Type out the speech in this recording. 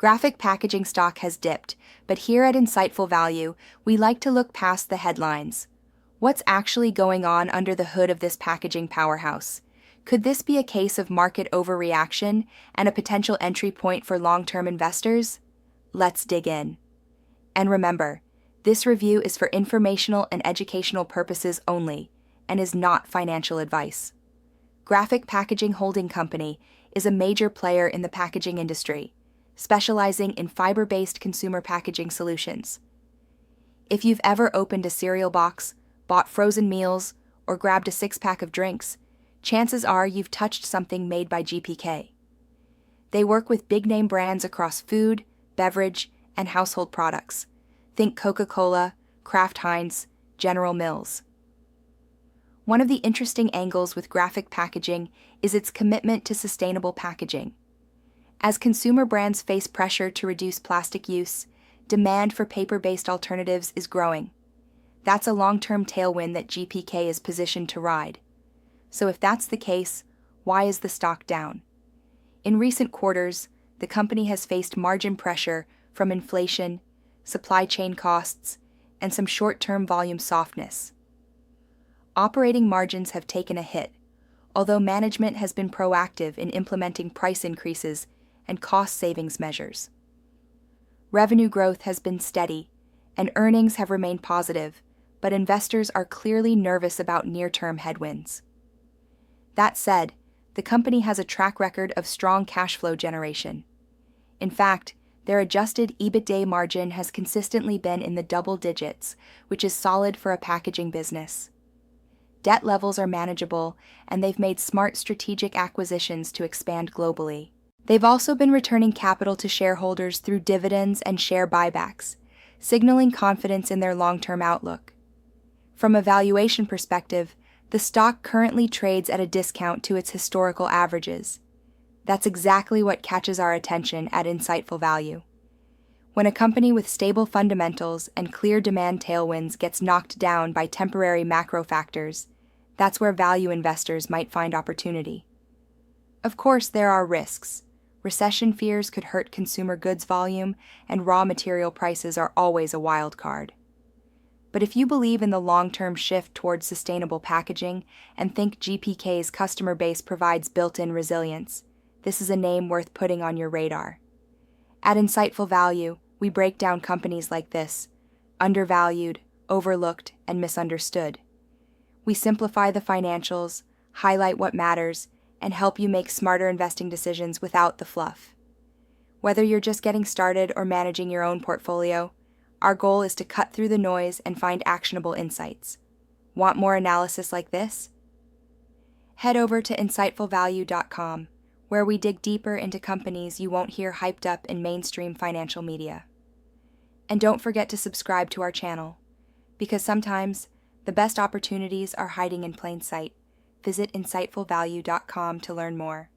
Graphic packaging stock has dipped, but here at Insightful Value, we like to look past the headlines. What's actually going on under the hood of this packaging powerhouse? Could this be a case of market overreaction and a potential entry point for long-term investors? Let's dig in. And remember, this review is for informational and educational purposes only and is not financial advice. Graphic Packaging Holding Company is a major player in the packaging industry, specializing in fiber-based consumer packaging solutions. If you've ever opened a cereal box, bought frozen meals, or grabbed a six-pack of drinks, chances are you've touched something made by GPK. They work with big-name brands across food, beverage, and household products. Think Coca-Cola, Kraft Heinz, General Mills. One of the interesting angles with graphic packaging is its commitment to sustainable packaging. As consumer brands face pressure to reduce plastic use, demand for paper-based alternatives is growing. That's a long-term tailwind that GPK is positioned to ride. So if that's the case, why is the stock down? In recent quarters, the company has faced margin pressure from inflation, supply chain costs, and some short-term volume softness. Operating margins have taken a hit, although management has been proactive in implementing price increases and cost savings measures. Revenue growth has been steady, and earnings have remained positive, but investors are clearly nervous about near-term headwinds. That said, the company has a track record of strong cash flow generation. In fact, their adjusted EBITDA margin has consistently been in the double digits, which is solid for a packaging business. Debt levels are manageable, and they've made smart strategic acquisitions to expand globally. They've also been returning capital to shareholders through dividends and share buybacks, signaling confidence in their long-term outlook. From a valuation perspective, the stock currently trades at a discount to its historical averages. That's exactly what catches our attention at Insightful Value. When a company with stable fundamentals and clear demand tailwinds gets knocked down by temporary macro factors, that's where value investors might find opportunity. Of course, there are risks. Recession fears could hurt consumer goods volume, and raw material prices are always a wild card. But if you believe in the long-term shift towards sustainable packaging and think GPK's customer base provides built-in resilience, this is a name worth putting on your radar. At Insightful Value, we break down companies like this, undervalued, overlooked, and misunderstood. We simplify the financials, highlight what matters, and help you make smarter investing decisions without the fluff. Whether you're just getting started or managing your own portfolio, our goal is to cut through the noise and find actionable insights. Want more analysis like this? Head over to insightfulvalue.com, where we dig deeper into companies you won't hear hyped up in mainstream financial media. And don't forget to subscribe to our channel, because sometimes the best opportunities are hiding in plain sight. Visit insightfulvalue.com to learn more.